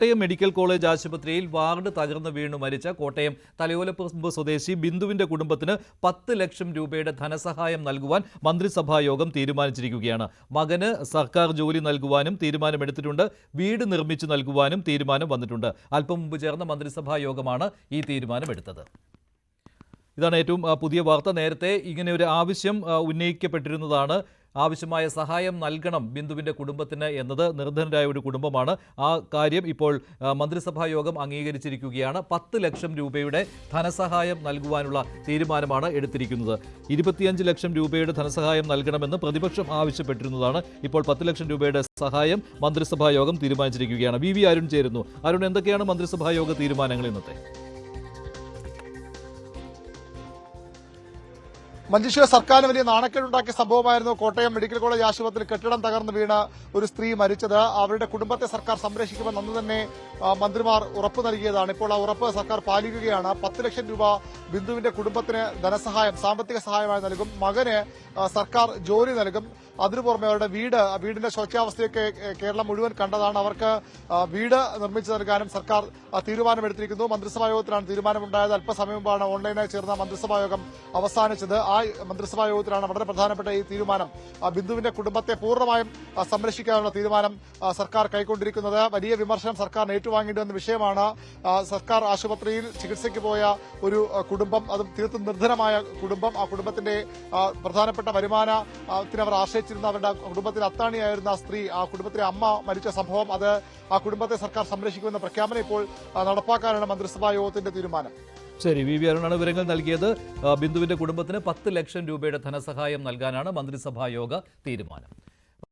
Kottayam medical college ആശുപത്രിയിൽ ward തകർന്നു വീണു മരിച്ച കോട്ടയം തലയോലപ്പറമ്പ് സ്വദേശി ബിന്ദുവിന്റെ കുടുംബത്തിന് 10 ലക്ഷം രൂപയുടെ ധനസഹായം നൽകുവാൻ മന്ത്രിസഭാ യോഗം തീരുമാനിച്ചിരിക്കുകയാണ്. മകന് സർക്കാർ ജോലി നൽകുവാനും തീരുമാനമെടുത്തിട്ടുണ്ട്. വീട് നിർമ്മിച്ചു നൽകുവാനും തീരുമാനം വന്നിട്ടുണ്ട്. അല്പം മുമ്പ് ചേർന്ന മന്ത്രിസഭാ യോഗമാണ് ഈ തീരുമാനമെടുത്തത്. ഇതാണ് ഏറ്റവും പുതിയ വാർത്ത. നേരത്തെ ഇങ്ങനെ ഒരു ആവശ്യം ഉന്നയിക്കപ്പെട്ടിരുന്നതാണ്. ആവശ്യമായ സഹായം നൽകണം ബിന്ദുവിന്റെ കുടുംബത്തിന് എന്നത്. നിർധനരായ ഒരു കുടുംബമാണ്. ആ കാര്യം ഇപ്പോൾ മന്ത്രിസഭാ യോഗം അംഗീകരിച്ചിരിക്കുകയാണ്. 10 ലക്ഷം രൂപയുടെ ധനസഹായം നൽകുവാനുള്ള തീരുമാനമാണ് എടുത്തിരിക്കുന്നത്. 25 ലക്ഷം രൂപയുടെ ധനസഹായം നൽകണമെന്ന് പ്രതിപക്ഷം ആവശ്യപ്പെട്ടിരുന്നതാണ്. ഇപ്പോൾ 10 ലക്ഷം രൂപയുടെ സഹായം മന്ത്രിസഭാ യോഗം തീരുമാനിച്ചിരിക്കുകയാണ്. വി അരുൺ ചേരുന്നു. അരുൺ, എന്തൊക്കെയാണ് മന്ത്രിസഭാ യോഗ തീരുമാനങ്ങൾ ഇന്നത്തെ? മഞ്ജുഷ, സർക്കാരിന് വലിയ നാണക്കേടുണ്ടാക്കിയ സംഭവമായിരുന്നു കോട്ടയം മെഡിക്കൽ കോളേജ് ആശുപത്രിയിൽ കെട്ടിടം തകർന്നു വീണ ഒരു സ്ത്രീ മരിച്ചത്. അവരുടെ കുടുംബത്തെ സർക്കാർ സംരക്ഷിക്കുമെന്ന് അന്ന് തന്നെ മന്ത്രിമാർ ഉറപ്പ് നൽകിയതാണ്. ഇപ്പോൾ ആ ഉറപ്പ് സർക്കാർ പാലിക്കുകയാണ്. 10 ലക്ഷം രൂപ ബിന്ദുവിന്റെ കുടുംബത്തിന് ധനസഹായം, സാമ്പത്തിക സഹായമായി നൽകും. മകന് സർക്കാർ ജോലി നൽകും. അതിനു പുറമെ അവരുടെ വീടിന്റെ ശോച്യാവസ്ഥയൊക്കെ കേരളം മുഴുവൻ കണ്ടതാണ്. അവർക്ക് വീട് നിർമ്മിച്ചു നൽകാനും സർക്കാർ തീരുമാനമെടുത്തിരിക്കുന്നു. മന്ത്രിസഭാ യോഗത്തിലാണ് തീരുമാനമുണ്ടായത്. അല്പസമയം മുമ്പാണ് ഓൺലൈനായി ചേർന്ന മന്ത്രിസഭാ യോഗം അവസാനിച്ചത്. ആ മന്ത്രിസഭാ യോഗത്തിലാണ് വളരെ പ്രധാനപ്പെട്ട ഈ തീരുമാനം. ബിന്ദുവിന്റെ കുടുംബത്തെ പൂർണ്ണമായും സംരക്ഷിക്കാനുള്ള തീരുമാനം സർക്കാർ കൈക്കൊണ്ടിരിക്കുന്നത്. വലിയ വിമർശനം സർക്കാരിന് ഏറ്റുവാങ്ങേണ്ടി വന്ന വിഷയമാണ്. സർക്കാർ ആശുപത്രിയിൽ ചികിത്സയ്ക്ക് പോയ ഒരു കുടുംബം, അതും തീർത്തും നിർധനമായ കുടുംബം. ആ കുടുംബത്തിന്റെ പ്രധാനപ്പെട്ട വരുമാനത്തിന് അവർ ആശ്രയിച്ചിരുന്ന അവരുടെ കുടുംബത്തിന് അത്താണിയായിരുന്ന സ്ത്രീ, ആ കുടുംബത്തിലെ അമ്മ മരിച്ച സംഭവം, അത് ആ കുടുംബത്തെ സർക്കാർ സംരക്ഷിക്കുമെന്ന പ്രഖ്യാപനം ഇപ്പോൾ നടപ്പാക്കാനാണ് മന്ത്രിസഭാ യോഗത്തിന്റെ തീരുമാനം. ശരി, വി അരുണാണ് വിവരങ്ങൾ നൽകിയത്. ബിന്ദുവിന്റെ കുടുംബത്തിന് 10 ലക്ഷം രൂപയുടെ ധനസഹായം നൽകാനാണ് മന്ത്രിസഭാ യോഗ തീരുമാനം.